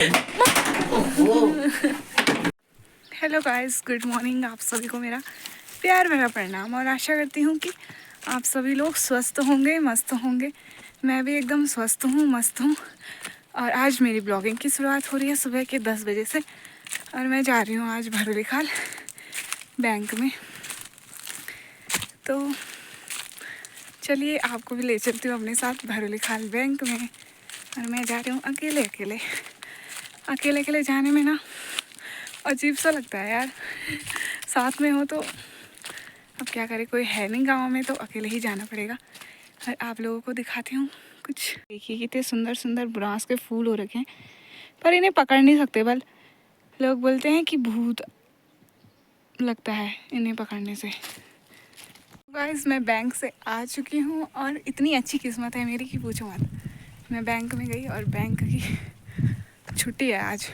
Hello guys, good morning. आप सभी को मेरा प्यार भरा प्रणाम और आशा करती हूँ कि आप सभी लोग स्वस्थ होंगे, मस्त होंगे। मैं भी एकदम स्वस्थ हूँ, मस्त हूँ। और आज मेरी ब्लॉगिंग की शुरुआत हो रही है सुबह के 10 बजे से और मैं जा रही हूँ आज भरोली खाल बैंक में। तो चलिए आपको भी ले चलती हूँ अपने साथ भरोली खाल बैंक में। और मैं जा रही हूँ अकेले अकेले जाने में ना अजीब सा लगता है यार। साथ में हो तो अब क्या करें, कोई है नहीं गांव में तो अकेले ही जाना पड़ेगा। और आप लोगों को दिखाती हूँ कुछ। देखिए कितने सुंदर सुंदर बुरांस के फूल हो रखे हैं, पर इन्हें पकड़ नहीं सकते। बल लोग बोलते हैं कि भूत लगता है इन्हें पकड़ने से। गाइस, मैं बैंक से आ चुकी हूँ और इतनी अच्छी किस्मत है मेरी कि पूछो मत। मैं बैंक में गई और बैंक की छुट्टी है आज।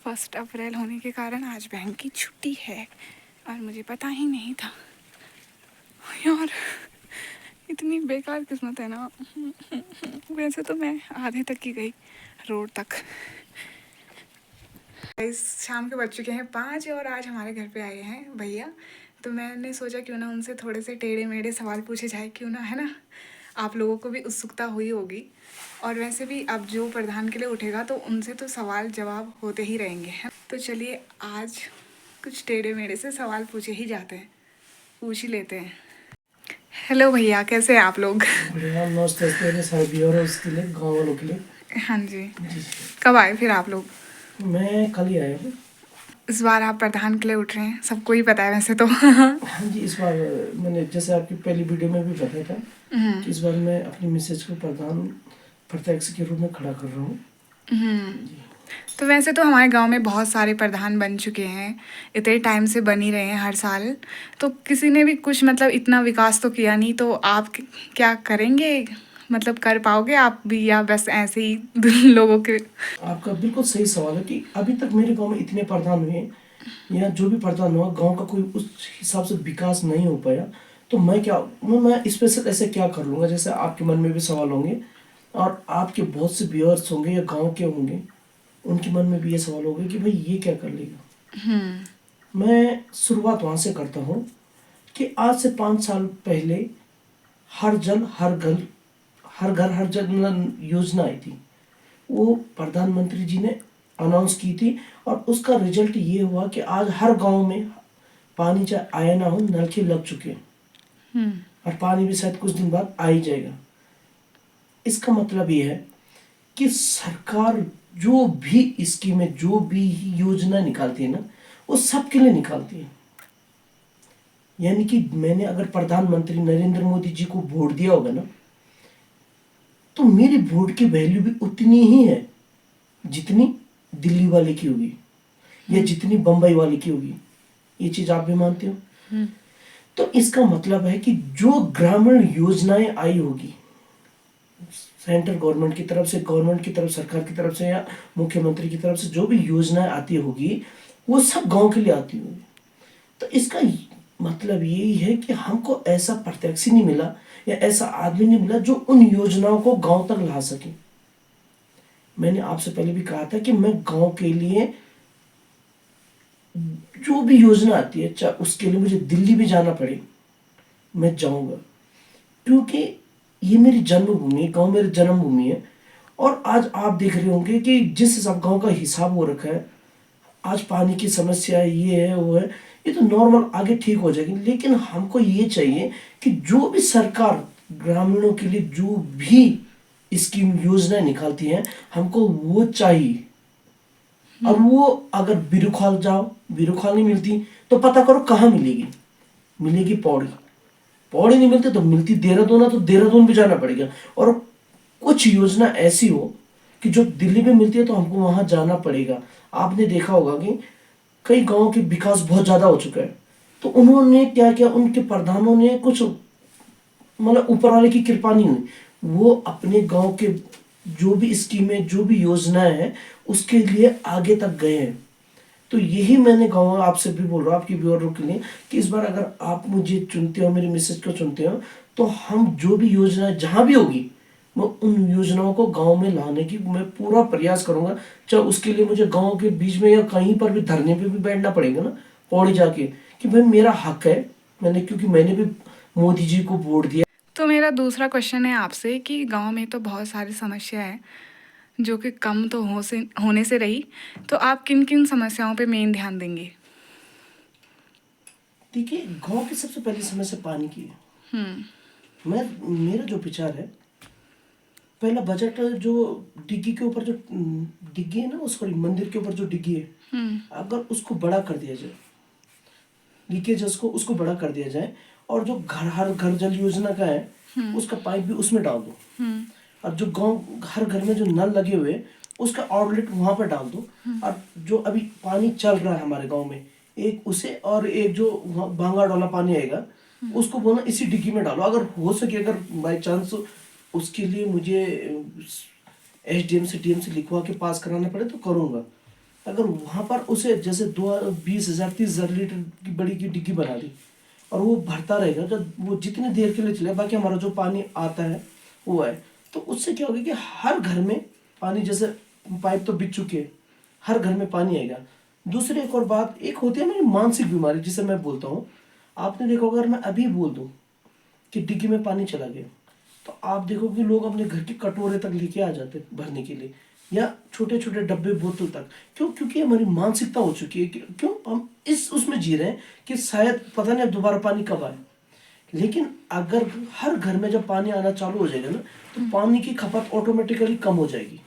1 अप्रैल होने के कारण आज बैंक की छुट्टी है और मुझे पता ही नहीं था यार। इतनी बेकार किस्मत है ना। वैसे तो मैं आधे तक ही गई, रोड तक। शाम के बज चुके हैं 5 और आज हमारे घर पे आए हैं भैया। तो मैंने सोचा क्यों ना उनसे थोड़े से टेढ़े मेढ़े सवाल पूछे जाए, क्यों ना, है ना। आप लोगों को भी उत्सुकता हुई होगी। और वैसे भी अब जो प्रधान के लिए उठेगा तो उनसे तो सवाल जवाब होते ही रहेंगे, है। तो चलिए आज कुछ टेढ़े मेढ़े से सवाल पूछे ही जाते हैं, पूछ ही लेते हैं। हेलो भैया, कैसे हैं आप लोग? बढ़िया, नमस्ते सभी और उसके लिए गाँव वालों के लिए। हाँ जी। कब आए फिर आप लोग? मैं कल ही आया हूँ। इस बार आप प्रधान के लिए उठ रहे हैं, सबको ही पता है वैसे तो। हाँ जी, इस बार मैंने जैसे आपकी पहली वीडियो में भी बताया था कि इस बार मैं अपनी मिसेज को प्रधान प्रत्यक्ष के रूप में खड़ा कर रहा हूँ। तो वैसे तो हमारे गांव में बहुत सारे प्रधान बन चुके हैं, इतने टाइम से बन ही रहे हैं हर साल। तो किसी ने भी कुछ मतलब इतना विकास तो किया नहीं। तो आप क्या करेंगे, मतलब कर पाओगे आप भी, या बस ऐसे ही लोगों के? आपका बिल्कुल सही सवाल है कि अभी तक मेरे गाँव में इतने प्रधान हुए हैं या जो भी प्रधान हुआ, गाँव का कोई उस हिसाब से विकास नहीं हो पाया। तो मैं स्पेशल ऐसे क्या कर लूँगा। जैसे आपके मन में भी सवाल होंगे और आपके बहुत से व्यूअर्स होंगे या गाँव के होंगे, उनके मन में भी ये सवाल होगा कि भाई ये क्या कर लेगा। मैं शुरुआत वहाँ से करता हूँ कि आज से 5 साल पहले हर जल हर घर हर जल योजना आई थी। वो प्रधानमंत्री जी ने अनाउंस की थी और उसका रिजल्ट ये हुआ कि आज हर गांव में पानी चाहे आया ना हो, नलके लग चुके हैं और पानी भी शायद कुछ दिन बाद आ ही जाएगा। इसका मतलब ये है कि सरकार जो भी स्कीमें, जो भी योजना निकालती है ना, वो सबके लिए निकालती है। यानी कि मैंने अगर प्रधानमंत्री नरेंद्र मोदी जी को वोट दिया होगा ना, तो मेरी वोट की वैल्यू भी उतनी ही है जितनी दिल्ली वाले की होगी या जितनी बंबई वाले की होगी। ये चीज आप भी मानते हो? तो इसका मतलब है कि जो ग्रामीण योजनाएं आई होगी सेंट्रल गवर्नमेंट की तरफ से, गवर्नमेंट की तरफ, सरकार की तरफ से या मुख्यमंत्री की तरफ से, जो भी योजनाएं आती होगी वो सब गांव के लिए आती होगी। तो इसका मतलब यही है कि हमको ऐसा प्रत्यक्ष नहीं मिला या ऐसा आदमी नहीं मिला जो उन योजनाओं को गांव तक ला सके। मैंने आपसे पहले भी कहा था कि मैं गांव के लिए जो भी योजना आती है, चाहे उसके लिए मुझे दिल्ली भी जाना पड़े, मैं जाऊंगा। क्योंकि ये मेरी जन्मभूमि है, गांव मेरी जन्मभूमि है। और आज आप देख रहे होंगे कि जिस हिसाब गांव का हिसाब हो रखा है, आज पानी की समस्या ये है वो है, ये तो नॉर्मल आगे ठीक हो जाएगी। लेकिन हमको ये चाहिए कि जो भी सरकार ग्रामीणों के लिए जो भी स्कीम योजना निकालती है, हमको वो चाहिए। अब वो अगर बिरुखाल जाओ, बिरुखाल नहीं मिलती तो पता करो कहाँ मिलेगी। मिलेगी पौड़ी, पौड़ी नहीं मिलती तो मिलती देहरादून है, तो देहरादून भी जाना पड़ेगा। और कुछ योजना ऐसी हो कि जो दिल्ली में मिलती है तो हमको वहां जाना पड़ेगा। आपने देखा होगा कि कई गांवों के विकास बहुत ज्यादा हो चुका है, तो उन्होंने क्या किया, उनके प्रधानों ने कुछ मतलब ऊपर वाले की कृपा नहीं हुई, वो अपने गांव के जो भी स्कीमें, जो भी योजनाएं हैं, उसके लिए आगे तक गए हैं। तो यही मैंने गाँव आपसे भी बोल रहा हूँ, आपकी व्यूअरों के लिए, कि इस बार अगर आप मुझे चुनते हो, मेरी मिसेज को चुनते हो, तो हम जो भी योजना जहां भी होगी मैं उन योजनाओं को गांव में लाने की मैं पूरा प्रयास करूंगा। चाहे उसके लिए मुझे गांव के बीच में या कहीं पर भी धरने पे भी बैठना पड़ेगा ना, पौड़ी जाके, कि भाई मेरा हक है, क्योंकि मैंने भी मोदी जी को वोट दिया। तो मेरा दूसरा क्वेश्चन है आपसे कि गांव में तो बहुत सारी समस्या है जो कि कम तो होने से रही, तो आप किन किन समस्याओं पे मेन ध्यान देंगे? देखिए, गांव की सबसे पहली समस्या पानी की है। मेरा जो विचार है, पहला बजट जो डिग्गी के ऊपर जो डिग्गी है ना, वो सॉरी मंदिर के ऊपर जो डिग्गी है, अगर उसको बड़ा कर दिया जाए, लीकेजेस को उसको बड़ा कर दिया जाए, और जो घर हर घर जल योजना का है उसका पाइप भी उसमें डाल दो, और जो गांव हर घर में जो नल लगे हुए उसका आउटलेट वहां पर डाल दो, और जो अभी पानी चल रहा है हमारे गांव में, एक उसे और एक जो बांगा डोला पानी आएगा उसको बोलना इसी डिग्गी में डालो। अगर हो सके, अगर बाई चांस उसके लिए मुझे एसडीएम से डीएम से लिखवा के पास कराना पड़े तो करूंगा। अगर वहां पर उसे जैसे 20,000 30,000 लीटर की बड़ी की डिग्गी बना दी और वो भरता रहेगा, जब वो जितनी देर के लिए चले, बाकी हमारा जो पानी आता है वो है, तो उससे क्या होगा कि हर घर में पानी, जैसे पाइप तो बिक चुके हैं, हर घर में पानी आएगा। दूसरी एक और बात, एक होती है मेरी मानसिक बीमारी जिसे मैं बोलता हूँ। आपने देखा होगा, अगर मैं अभी बोल दूं कि डिग्गी में पानी चला गया, तो आप देखो कि लोग अपने घर के कटोरे तक लेके आ जाते हैं भरने के लिए, या छोटे छोटे डब्बे बोतल तक। क्यों? क्योंकि हमारी मानसिकता हो चुकी है कि क्यों हम इस उसमें जी रहे हैं कि शायद पता नहीं अब दोबारा पानी कब आए। लेकिन अगर हर घर में जब पानी आना चालू हो जाएगा ना, तो पानी की खपत ऑटोमेटिकली कम हो जाएगी,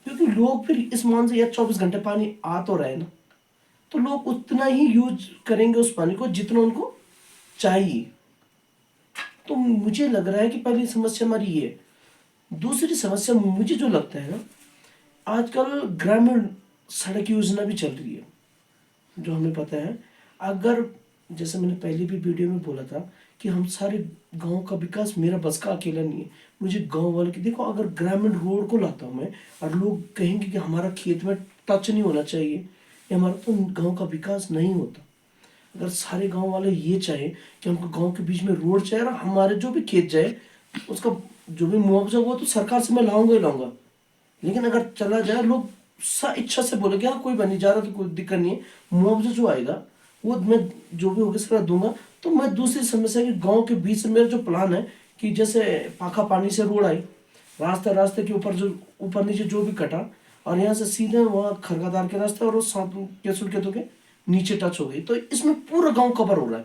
क्योंकि लोग फिर इस मान से, या 24 घंटे पानी आ तो रहे ना, तो लोग उतना ही यूज करेंगे उस पानी को जितना उनको चाहिए। तो मुझे लग रहा है कि पहली समस्या हमारी ये है। दूसरी समस्या मुझे जो लगता है ना, आजकल ग्रामीण सड़क योजना भी चल रही है, जो हमें पता है। अगर, जैसे मैंने पहले भी वीडियो में बोला था कि हम सारे गांव का विकास मेरा बस का अकेला नहीं है, मुझे गांव वाले की, देखो अगर ग्रामीण रोड को लाता हूं मैं, और लोग कहेंगे कि हमारा खेत में टच नहीं होना चाहिए, या हमारा तो गांव का विकास नहीं होता। अगर सारे गांव वाले ये चाहे कि हमको गांव के बीच में रोड चाहिए और हमारे जो भी खेत जाए उसका जो भी मुआवजा हुआ तो सरकार से मैं लाऊंगा ही लाऊंगा। लेकिन अगर चला जाए, लोग सा इच्छा से बोले कि हाँ कोई बनी जा रहा तो कोई दिक्कत नहीं है, मुआवजा जो आएगा वो मैं जो भी होगा सारा दूंगा। तो मैं दूसरी समस्या कि गांव के बीच में मेरा जो प्लान है कि जैसे पाखा पानी से रोड आई, रास्ते रास्ते के ऊपर जो ऊपर नीचे जो भी कटा, और यहाँ से सीधे वहाँ खरगादार के रास्ते और सात केसुल के तो के नीचे टच हो गई, तो इसमें पूरा गांव कवर हो रहा है,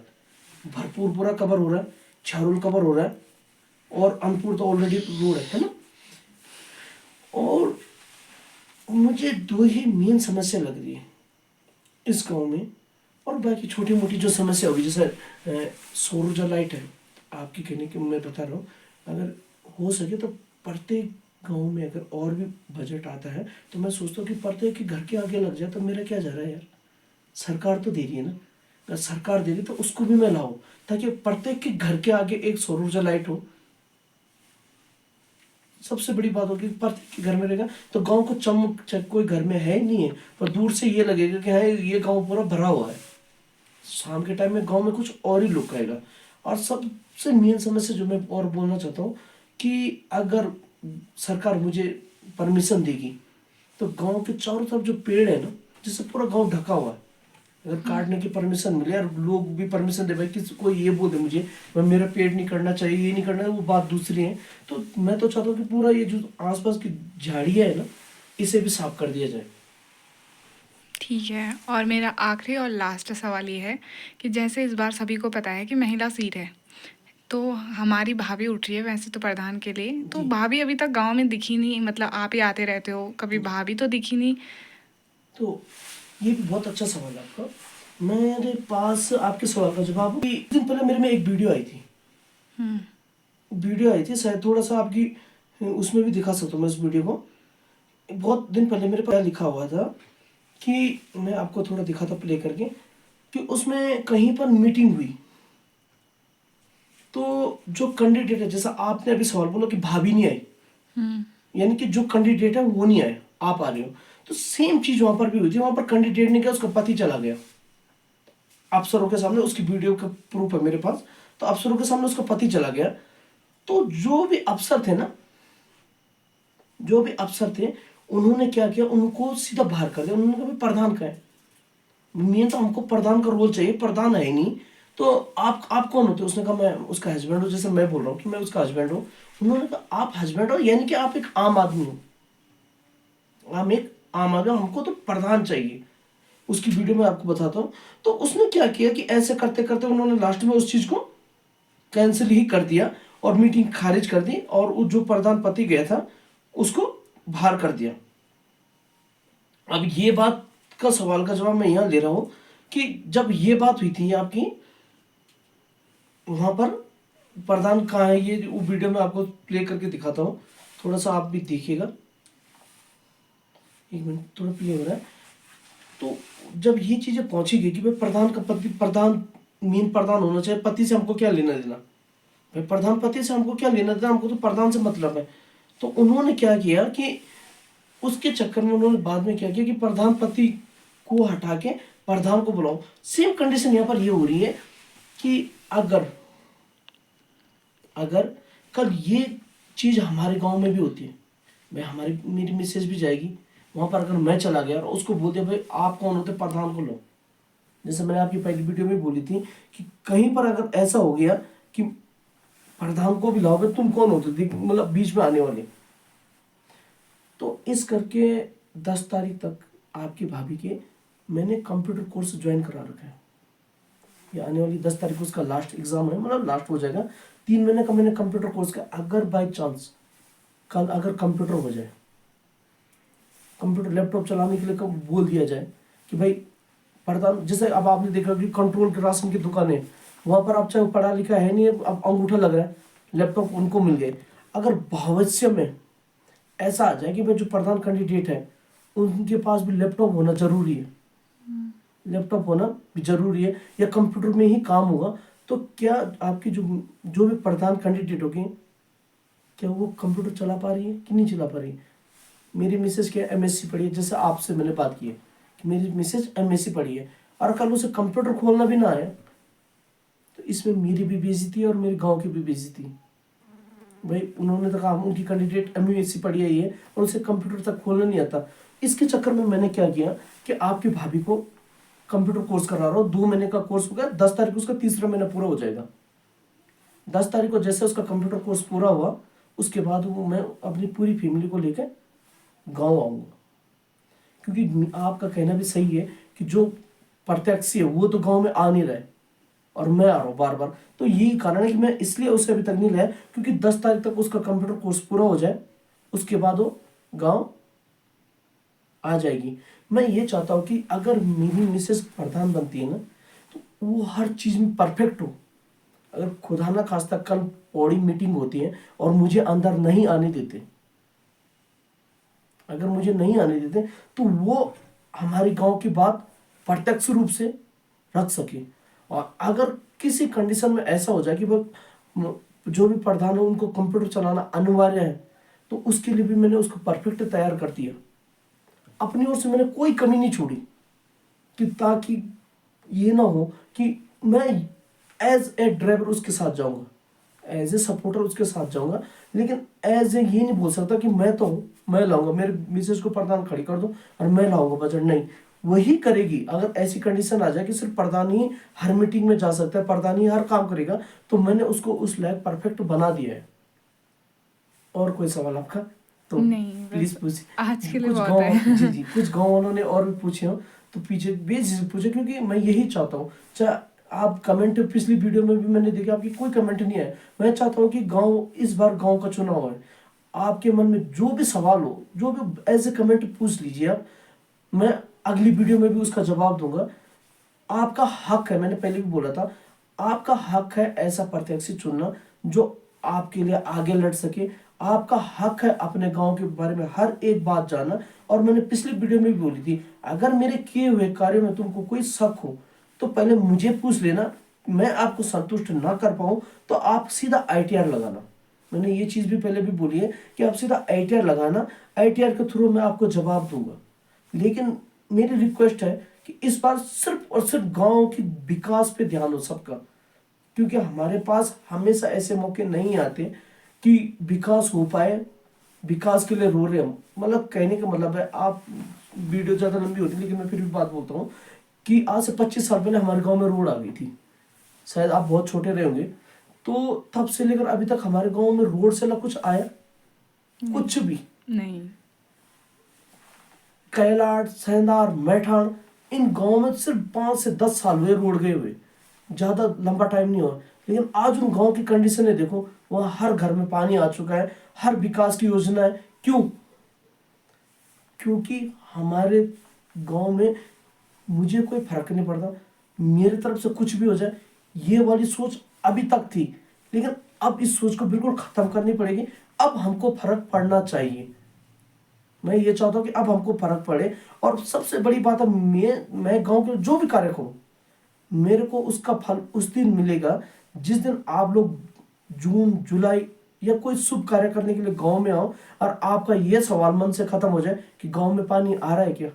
भरपूर पूरा कवर हो रहा है, छारुल कवर हो रहा है, और अनपुर तो ऑलरेडी रोड है ना। और मुझे दो ही मेन समस्या लग रही है इस गांव में, और बाकी छोटी मोटी जो समस्या होगी, जैसे सौर ऊर्जा लाइट है, आपकी कहने की मैं बता रहा हूँ, अगर हो सके तो प्रत्येक गांव में अगर और भी बजट आता है तो मैं सोचता हूँ कि प्रत्येक के घर के आगे लग जाए, तो मेरा क्या जा रहा है यार, सरकार तो दे रही है ना, अगर सरकार दे रही तो उसको भी मैं लाऊं, ताकि प्रत्येक के घर के आगे एक सौर ऊर्जा लाइट हो। सबसे बड़ी बात होगी प्रत्येक के घर में रहेगा तो गांव को चमक, कोई घर में है ही नहीं है पर दूर से ये लगेगा कि हाँ ये गांव पूरा भरा हुआ है। शाम के टाइम में गांव में कुछ और ही लुक आएगा। और सबसे मेन समस्या जो मैं और बोलना चाहता हूँ कि अगर सरकार मुझे परमिशन देगी तो गांव के चारों तरफ जो पेड़ है ना, जिससे पूरा गांव ढका हुआ है, अगर काटने की परमिशन मिले और लोग भी परमिशन दे, भाई किसी कोई ये बोले मुझे मैं मेरा पेड़ नहीं करना चाहिए, ये नहीं करना है, वो बात दूसरी है। तो मैं तो चाहता हूँ कि पूरा ये जो आसपास की झाड़ियाँ है ना, इसे भी साफ कर दिया जाए। ठीक है, और मेरा आखिरी और लास्ट सवाल ये है कि जैसे इस बार सभी को पता है कि महिला सीट है, तो हमारी भाभी उठ रही है वैसे तो प्रधान के लिए, तो जी। भाभी अभी तक गांव में दिखी नहीं, मतलब आप ही आते रहते हो, कभी भाभी तो दिखी नहीं। तो ये भी बहुत अच्छा सवाल है आपका। मेरे पास आपके सवाल का जवाब, एक दिन पहले मेरे में एक वीडियो आई थी, शायद थोड़ा सा आपकी उसमें भी दिखा सकता हूँ मैं उस वीडियो को। बहुत दिन पहले मेरे पास लिखा हुआ था कि मैं आपको थोड़ा दिखा था प्ले करके, कि उसमें कहीं पर मीटिंग हुई, तो जो कैंडिडेट है, जैसा आपने अभी सवाल बोला कि भाभी नहीं आई, यानी कि जो कैंडिडेट है वो नहीं आए, आप आ रहे हो, तो सेम चीज वहां पर भी हुई थी। वहां पर कैंडिडेट ने किया, उसका पति चला गया अफसरों के सामने, उसकी वीडियो का प्रूफ है मेरे पास, तो अफसरों के सामने उसका पति चला गया। तो जो भी अफसर थे ना, जो भी अफसर थे उन्होंने क्या किया, उनको सीधा बाहर कर दिया। उन्होंने कहा भाई प्रधान का है, मेन तो हमको प्रधान का रोल चाहिए, प्रधान है ही नहीं तो आप कौन होते हो? उसने कहा मैं उसका हस्बैंड हूँ, जैसे मैं बोल रहा हूँ कि मैं उसका हस्बैंड हूँ। उन्होंने कहा आप हस्बैंड हो यानी कि आप एक आम आदमी हो, हम एक आम आदमी, हमको तो प्रधान चाहिए। उसकी वीडियो में आपको बताता हूँ। तो उसने क्या किया कि ऐसे करते करते उन्होंने लास्ट में उस चीज को कैंसिल ही कर दिया और मीटिंग खारिज कर दी और वो जो प्रधान पति गया था उसको बाहर कर दिया। अब ये बात का सवाल का जवाब मैं यहाँ ले रहा हूँ कि जब ये बात हुई थी आपकी, वहां पर प्रधान कहाँ है, ये वो वीडियो में आपको प्ले करके दिखाता हूँ, थोड़ा सा आप भी देखिएगा। एक मिनट, थोड़ा प्ले हो रहा है। तो जब ये चीजें पहुंची गई कि भाई प्रधान का पति, प्रधान मेन प्रधान होना चाहिए, पति से हमको क्या लेना देना, भाई प्रधान पति से हमको क्या लेना देना, हमको तो प्रधान से मतलब है। तो उन्होंने क्या किया कि उसके चक्कर में उन्होंने बाद में क्या किया कि प्रधान पति को हटा के प्रधान को बुलाओ। सेम कंडीशन यहाँ पर ये हो रही है कि अगर अगर कल ये चीज हमारे गांव में भी होती है, भाई हमारी मेरी मिसेज भी जाएगी वहां पर, अगर मैं चला गया और उसको बोल दिया भाई आप कौन होते, प्रधान को लो। जैसे मैंने आपकी पहली वीडियो में बोली थी कि कहीं पर अगर ऐसा हो गया कि प्रधान को भी लाओ, भाई तुम कौन होते, मतलब बीच में आने वाले। तो इस करके 10 तारीख तक आपकी भाभी के मैंने कंप्यूटर कोर्स ज्वाइन करा रखा है। ये आने वाली 10 तारीख को उसका लास्ट एग्जाम है, मतलब लास्ट हो जाएगा। 3 महीने का मैंने कंप्यूटर कोर्स का, अगर बाई चांस कल अगर कंप्यूटर हो जाए, कंप्यूटर लैपटॉप चलाने के लिए कब बोल दिया जाए कि भाई प्रधान, जैसे अब आपने देखा कि कंट्रोल के राशन की दुकान है, वहां पर आप चाहे पढ़ा लिखा है नहीं, अब अंगूठा लग रहा है, लैपटॉप उनको मिल गए। अगर भविष्य में ऐसा आ जाए कि भाई जो प्रधान कैंडिडेट है उनके पास भी लैपटॉप होना जरूरी है, लैपटॉप होना भी जरूरी है या कंप्यूटर में ही काम होगा, तो क्या आपकी जो जो भी प्रधान कैंडिडेट होगी, क्या वो कंप्यूटर चला पा रही है कि नहीं चला पा रही है? मेरी मिसेज क्या एमएससी पढ़ी है, जैसे आपसे मैंने बात की है कि मेरी मिसेज एमएससी पढ़ी है और कल उसे कंप्यूटर खोलना भी ना आए, तो इसमें मेरी भी बेइज्जती है और मेरे गांव की भी बेइज्जती है। भाई उन्होंने तो कहा उनकी कैंडिडेट एमएससी पढ़ी है ये और उसे कंप्यूटर तक खोलना नहीं आता। इसके चक्कर में मैंने क्या किया कि आपकी भाभी को कंप्यूटर कोर्स करा रहा हूँ। 2 महीने का कोर्स हो गया, 10 तारीख को उसका तीसरा महीना पूरा हो जाएगा। 10 तारीख को जैसे उसका कंप्यूटर कोर्स पूरा हुआ उसके बाद वो मैं अपनी पूरी फैमिली को लेकर गांव आऊंगा, क्योंकि आपका कहना भी सही है कि जो प्रत्यक्ष है वो तो गांव में आ नहीं रहा है और मैं आ रहा हूँ बार बार। तो यही कारण है कि मैं इसलिए उसे अभी तक नहीं लाया, क्योंकि 10 तारीख तक उसका कंप्यूटर कोर्स पूरा हो जाए, उसके बाद वो गांव आ जाएगी। मैं ये चाहता हूँ कि अगर मेरी मिसेस प्रधान बनती है ना तो वो हर चीज में परफेक्ट हो। अगर खुदा ना खास्ता कल बॉडी मीटिंग होती है और मुझे अंदर नहीं आने देते, अगर मुझे नहीं आने देते तो वो हमारे गांव की बात प्रत्यक्ष रूप से रख सके। और अगर किसी कंडीशन में ऐसा हो जाए कि वो जो भी प्रधान हो उनको कंप्यूटर चलाना अनिवार्य है, तो उसके लिए भी मैंने उसको परफेक्ट तैयार कर दिया। अपनी ओर से मैंने कोई कमी नहीं छोड़ी कि ताकि ये ना हो कि मैं एज ए ड्राइवर उसके साथ जाऊंगा, एज ए सपोर्टर उसके साथ जाऊंगा, लेकिन एज ए ये नहीं बोल सकता कि मैं तो हूँ, मैं लाऊंगा, मेरे मिसेज को प्रधान खड़ी कर दो और मैं लाऊंगा बजट। नहीं, वही करेगी। अगर ऐसी कंडीशन आ जाए कि सिर्फ प्रधान ही हर मीटिंग में जा सकता है, प्रधान ही हर काम करेगा, तो मैंने उसको उस लायक परफेक्ट बना दिया है। और कोई सवाल आपका तो नहीं, प्लीज बस पूछिए। आज के लिए कुछ बहुत गाँव, है। जी जी, कुछ गाँव वालों ने और भी पूछे हो तो पीछे बेझिझक पूछे, क्योंकि मैं यही चाहता हूँ। चाहे आप कमेंट, पिछली वीडियो में भी मैंने देखा आपकी कोई कमेंट नहीं है। मैं चाहता हूँ कि गांव, इस बार गांव का चुनाव है, आपके मन में जो भी सवाल हो, जो भी ऐसे कमेंट पूछ लीजिए आप, मैं अगली वीडियो में भी उसका जवाब दूंगा। आपका हक है, मैंने पहले भी बोला था, आपका हक है ऐसा प्रत्याशी चुनना जो आपके लिए आगे लड़ सके। आपका हक है अपने गांव के बारे में हर एक बात जानना। और मैंने पिछली वीडियो में भी बोली थी, अगर मेरे किए हुए कार्यों में तुमको कोई शक हो तो पहले मुझे पूछ लेना। मैं आपको संतुष्ट ना कर पाऊं तो आप सीधा आईटीआर लगाना। मैंने ये चीज भी पहले भी बोली है कि आप सीधा आईटीआर लगाना, आईटीआर के थ्रू मैं आपको जवाब दूंगा। लेकिन मेरी रिक्वेस्ट है कि इस बार सिर्फ और सिर्फ गांव की विकास पे ध्यान हो सबका, क्योंकि हमारे पास हमेशा ऐसे मौके नहीं आते कि विकास हो पाए, विकास के लिए रो रहे हैं। मतलब कहने का मतलब है, आप वीडियो ज़्यादा लंबी होती है लेकिन मैं फिर भी बात बोलता हूँ कि आज से 25 साल पहले हमारे गांव में रोड आ गई थी। शायद आप बहुत छोटे रहे होंगे, तो तब से लेकर अभी तक हमारे गांव में रोड से ला कुछ आया, कुछ भी नहीं। कैलाट, सेंधार, मैठान, इन गांव में सिर्फ 5 से 10 साल हुए रोड गए हुए, ज़्यादा लंबा टाइम नहीं हुआ। लेकिन आज उन गांव की कंडीशन है, देखो वहाँ हर घर में पानी आ चुका है, हर विकास की योजना है। क्यों? क्योंकि हमारे गांव में मुझे कोई फर्क नहीं पड़ता, मेरी तरफ से कुछ भी हो जाए, ये वाली सोच अभी तक थी। लेकिन अब इस सोच को बिल्कुल खत्म करनी पड़ेगी। अब हमको फर्क पड़ना चाहिए। मैं ये चाहता हूँ कि अब हमको फर्क पड़े। और सबसे बड़ी बात है, मैं गांव के जो भी कार्य करूँ, मेरे को उसका फल उस दिन मिलेगा जिस दिन आप लोग जून जुलाई या कोई शुभ कार्य करने के लिए गांव में आओ और आपका ये सवाल मन से खत्म हो जाए कि गांव में पानी आ रहा है क्या।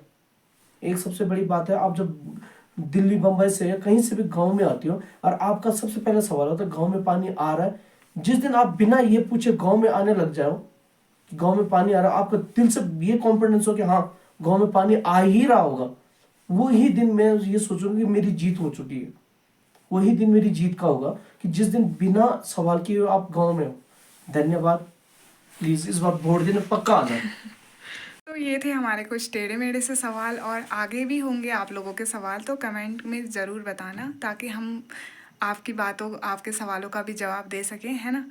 एक सबसे बड़ी बात है, आप जब दिल्ली बंबई से या कहीं से भी गांव में आते हो और आपका सबसे पहला सवाल होता है गांव में पानी आ रहा है, जिस दिन आप बिना ये पूछे गांव में आने लग जाओ कि गांव में पानी आ रहा है, आपका दिल से ये कॉन्फिडेंस हो कि हाँ गांव में पानी आ ही रहा होगा, वही दिन मैं ये सोचूंगा कि मेरी जीत हो चुकी है। वही दिन मेरी जीत का होगा कि जिस दिन बिना सवाल किए आप गांव में हो। धन्यवाद। प्लीज इस बार वोट देने पक्का आ जाए। तो ये थे हमारे कुछ टेढ़े मेढ़े से सवाल, और आगे भी होंगे आप लोगों के सवाल, तो कमेंट में ज़रूर बताना ताकि हम आपकी बातों, आपके सवालों का भी जवाब दे सकें, है ना।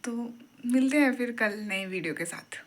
तो मिलते हैं फिर कल नए वीडियो के साथ।